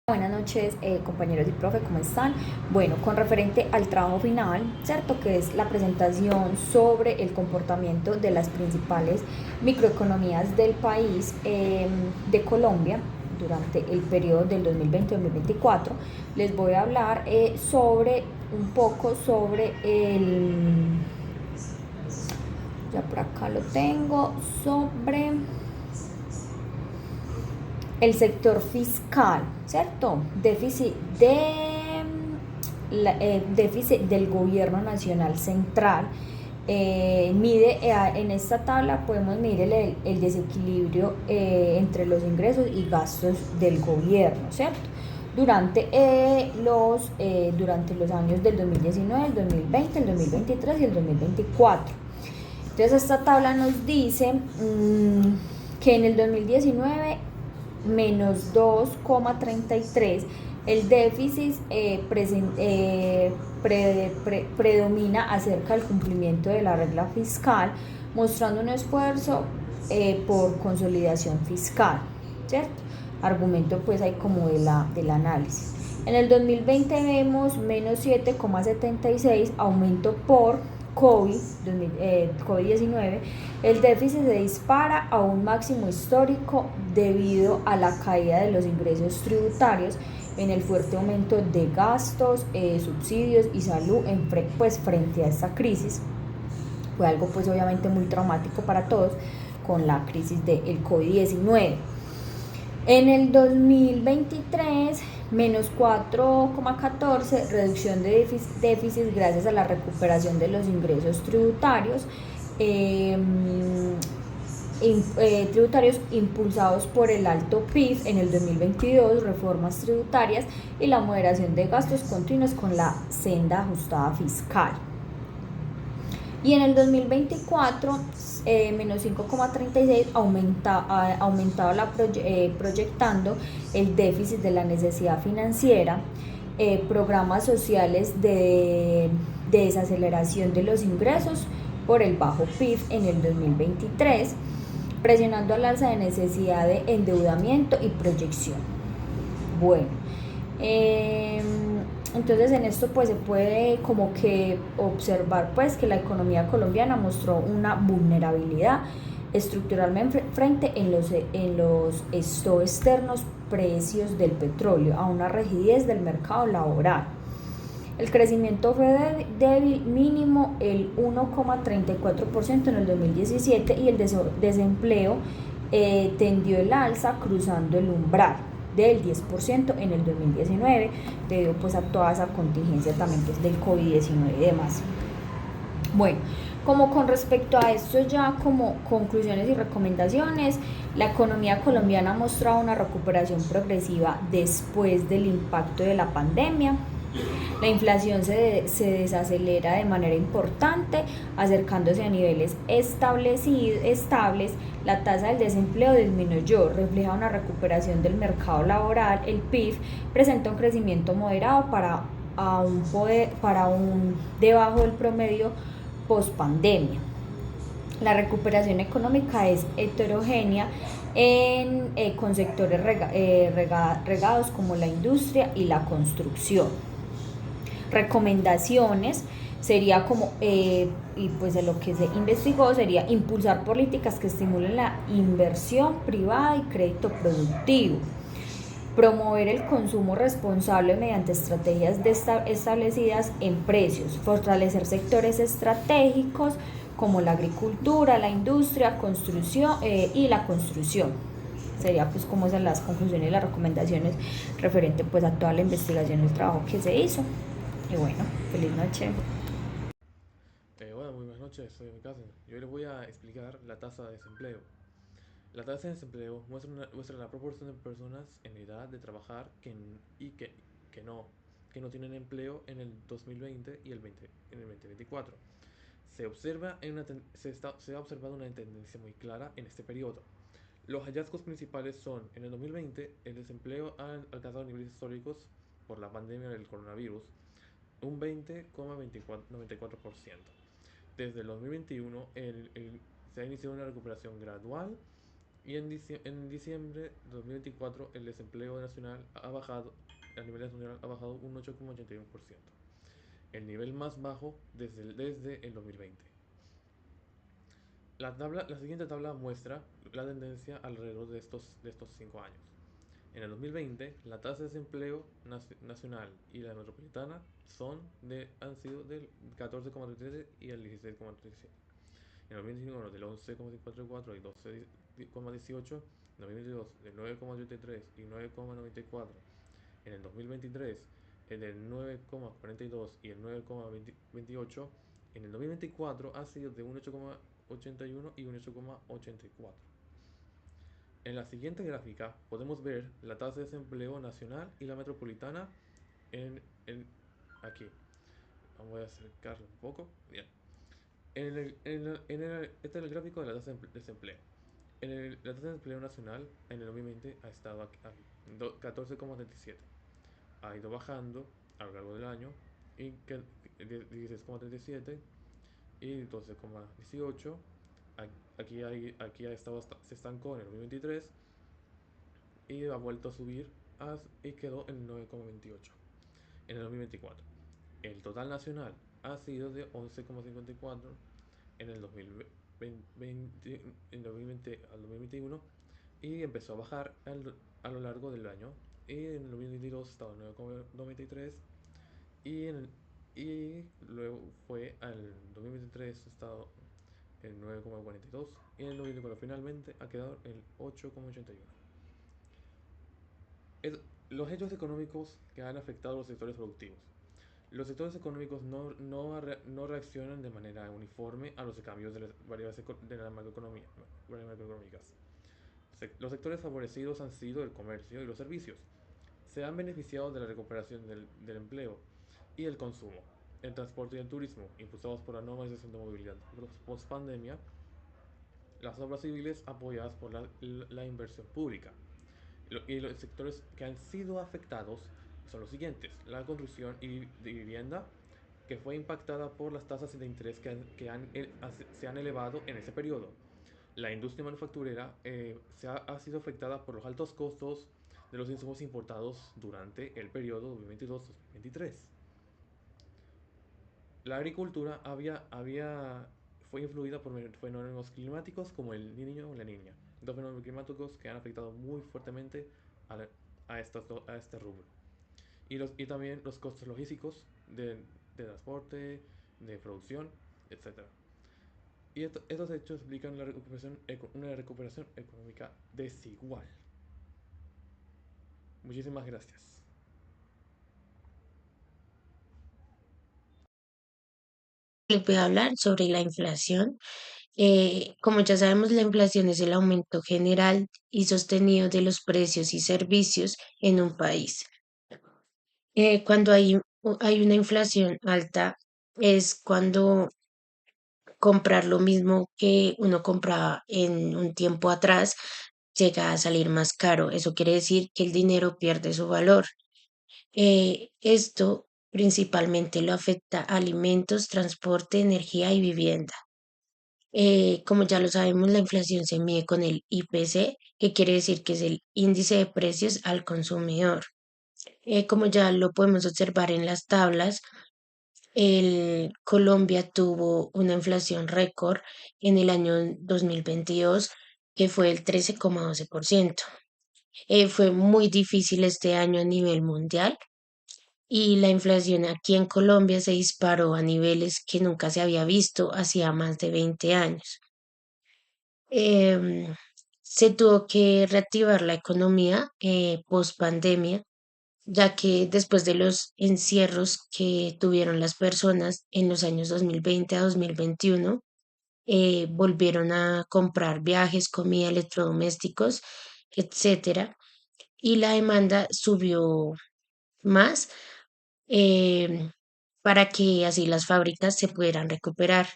Buenas noches, compañeros y profe, ¿cómo están? Bueno, con referente al trabajo final, ¿cierto? Que es la presentación sobre el comportamiento de las principales microeconomías del país de Colombia durante el periodo del 2020-2024. Les voy a hablar sobre un poco sobre ya por acá lo tengo, sobre el sector fiscal, ¿cierto? Déficit del gobierno nacional central. En esta tabla podemos medir el desequilibrio entre los ingresos y gastos del gobierno, ¿cierto? Durante los años del 2019, el 2020, el 2023 y el 2024. Entonces esta tabla nos dice que en el 2019 menos 2,33, el déficit predomina acerca del cumplimiento de la regla fiscal, mostrando un esfuerzo por consolidación fiscal, ¿cierto? Argumento pues hay como del análisis. En el 2020 vemos menos 7,76, aumento por COVID-19, el déficit se dispara a un máximo histórico debido a la caída de los ingresos tributarios en el fuerte aumento de gastos, subsidios y salud frente a esta crisis. Fue algo pues obviamente muy traumático para todos con la crisis del COVID-19. En el 2023, menos 4,14, reducción de déficit gracias a la recuperación de los ingresos tributarios, tributarios impulsados por el alto PIB en el 2022, reformas tributarias y la moderación de gastos continuos con la senda ajustada fiscal. Y en el 2024, menos 5,36, proyectando el déficit de la necesidad financiera, programas sociales de desaceleración de los ingresos por el bajo PIB en el 2023, presionando al alza de necesidad de endeudamiento y proyección. Bueno, entonces en esto pues se puede como que observar pues que la economía colombiana mostró una vulnerabilidad estructuralmente frente en los externos precios del petróleo, a una rigidez del mercado laboral. El crecimiento fue débil, mínimo el 1,34% en el 2017, y el desempleo tendió el alza cruzando el umbral del 10% en el 2019, debido pues a toda esa contingencia también pues del COVID-19 y demás. Bueno, como con respecto a esto ya como conclusiones y recomendaciones, la economía colombiana ha mostrado una recuperación progresiva después del impacto de la pandemia. La inflación se desacelera de manera importante, acercándose a niveles estables. La tasa del desempleo disminuyó, refleja una recuperación del mercado laboral. El PIB presenta un crecimiento moderado para un debajo del promedio post-pandemia. La recuperación económica es heterogénea con sectores regados como la industria y la construcción. Recomendaciones sería como, y pues de lo que se investigó, sería impulsar políticas que estimulen la inversión privada y crédito productivo, promover el consumo responsable mediante estrategias establecidas en precios, fortalecer sectores estratégicos como la agricultura, la industria, construcción y la construcción. Sería pues como esas las conclusiones y las recomendaciones referente pues a toda la investigación y el trabajo que se hizo. Y bueno, feliz noche. Bueno, muy buenas noches, soy Mikasa. Y hoy les voy a explicar la tasa de desempleo. La tasa de desempleo muestra la proporción de personas en edad de trabajar que no, que no tienen empleo en el 2020 y en el 2024. Se ha observado una tendencia muy clara en este periodo. Los hallazgos principales son: en el 2020 el desempleo ha alcanzado niveles históricos por la pandemia del coronavirus, un 20,94%. Desde el 2021 se ha iniciado una recuperación gradual Y en diciembre de 2024 el desempleo nacional ha bajado, a nivel nacional ha bajado un 8,81%, el nivel más bajo desde el 2020. La siguiente tabla muestra la tendencia alrededor de estos 5 años. En el 2020, la tasa de desempleo nacional y la metropolitana han sido del 14,37 y el 16,37. En el 2021 del 11,54 y 12,18. En el 2022 del 9,83 y 9,94. En el 2023 el del 9,42 y el 9,28. En el 2024 ha sido de un 8,81 y un 8,84. En la siguiente gráfica podemos ver la tasa de desempleo nacional y la metropolitana en el, aquí. Vamos a acercarlo un poco. Bien. Este es el gráfico de la tasa de desempleo. La tasa de desempleo nacional en el 2020 ha estado aquí, 14,37. Ha ido bajando a lo largo del año y 16,37 y 12,18. Aquí se estancó en el 2023 y ha vuelto a subir y quedó en 9,28 en el 2024. El total nacional ha sido de 11,54 en el 2020, en 2020 al 2021 y empezó a bajar a lo largo del año. Y en el 2022 estaba en 9,93 y, y luego fue al 2023 estado en 9,42 y en el 2024 finalmente ha quedado en 8,81. Los hechos económicos que han afectado a los sectores productivos. Los sectores económicos no reaccionan de manera uniforme a los cambios de las variables de la macroeconómicas. Los sectores favorecidos han sido el comercio y los servicios. Se han beneficiado de la recuperación del empleo y el consumo. El transporte y el turismo, impulsados por la normalización de movilidad post pandemia. Las obras civiles apoyadas por la inversión pública. Y los sectores que han sido afectados son los siguientes: la construcción de vivienda, que fue impactada por las tasas de interés se han elevado en ese periodo. La industria manufacturera ha sido afectada por los altos costos de los insumos importados durante el periodo 2022-2023. La agricultura fue influida por fenómenos climáticos como el niño o la niña, dos fenómenos climáticos que han afectado muy fuertemente a este rubro. Y también los costos logísticos de transporte, de producción, etcétera. Y estos hechos explican una recuperación económica desigual. Muchísimas gracias. Le voy a hablar sobre la inflación. Como ya sabemos, la inflación es el aumento general y sostenido de los precios y servicios en un país. Cuando hay una inflación alta, es cuando comprar lo mismo que uno compraba en un tiempo atrás llega a salir más caro. Eso quiere decir que el dinero pierde su valor. Esto principalmente lo afecta a alimentos, transporte, energía y vivienda. Como ya lo sabemos, la inflación se mide con el IPC, que quiere decir que es el índice de precios al consumidor. Como ya lo podemos observar en las tablas, Colombia tuvo una inflación récord en el año 2022, que fue el 13,12%. Fue muy difícil este año a nivel mundial y la inflación aquí en Colombia se disparó a niveles que nunca se había visto hacía más de 20 años. Em, Se tuvo que reactivar la economía post pandemia, ya que después de los encierros que tuvieron las personas en los años 2020 a 2021, volvieron a comprar viajes, comida, electrodomésticos, etcétera, y la demanda subió más em, para que así las fábricas se pudieran recuperar,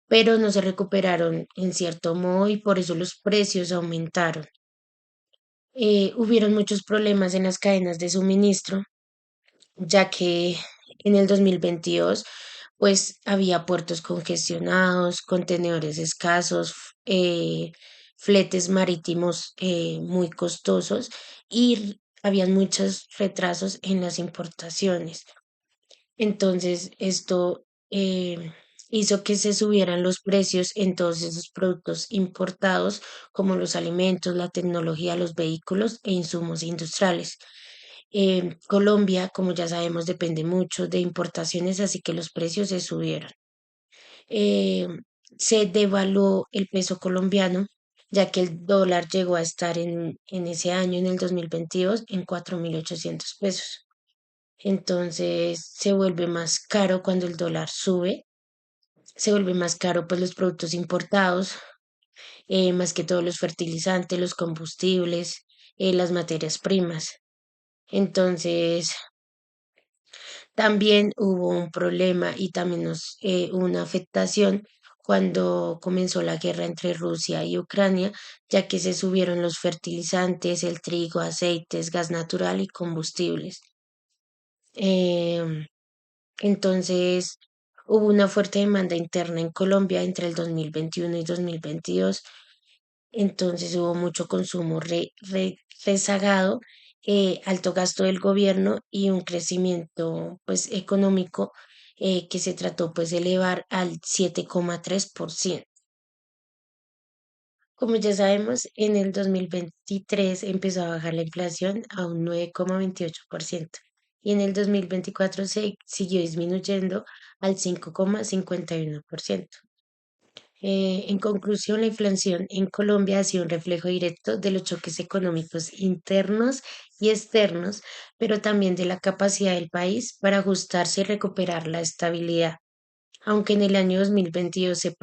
pero no se recuperaron en cierto modo y por eso los precios aumentaron. Hubieron muchos problemas en las cadenas de suministro, ya que en el 2022 pues había puertos congestionados, contenedores escasos, fletes marítimos muy costosos y habían muchos retrasos en las importaciones. Entonces, esto hizo que se subieran los precios en todos esos productos importados, como los alimentos, la tecnología, los vehículos e insumos industriales. Colombia, como ya sabemos, depende mucho de importaciones, así que los precios se subieron. Eh, Se devaluó el peso colombiano, ya que el dólar llegó a estar en ese año, en el 2022, en 4.800 pesos. Entonces se vuelve más caro cuando el dólar sube, se vuelve más caro pues los productos importados, más que todos los fertilizantes, los combustibles, las materias primas. Entonces también hubo un problema y también una afectación cuando comenzó la guerra entre Rusia y Ucrania, ya que se subieron los fertilizantes, el trigo, aceites, gas natural y combustibles. Em, Entonces, hubo una fuerte demanda interna en Colombia entre el 2021 y 2022. Entonces, hubo mucho consumo rezagado, alto gasto del gobierno y un crecimiento pues económico que se trató pues de elevar al 7,3%. Como ya sabemos, en el 2023 empezó a bajar la inflación a un 9,28% y en el 2024 se siguió disminuyendo al 5,51%. En conclusión, la inflación en Colombia ha sido un reflejo directo de los choques económicos internos y externos, pero también de la capacidad del país para ajustarse y recuperar la estabilidad. Aunque en el año 2022 se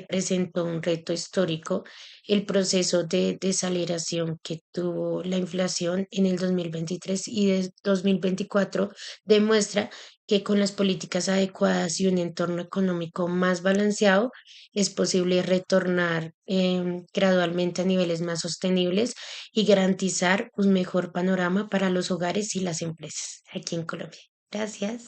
presentó un reto histórico, el proceso de desaceleración que tuvo la inflación en el 2023 y de 2024 demuestra que con las políticas adecuadas y un entorno económico más balanceado es posible retornar gradualmente a niveles más sostenibles y garantizar un mejor panorama para los hogares y las empresas aquí en Colombia. Gracias.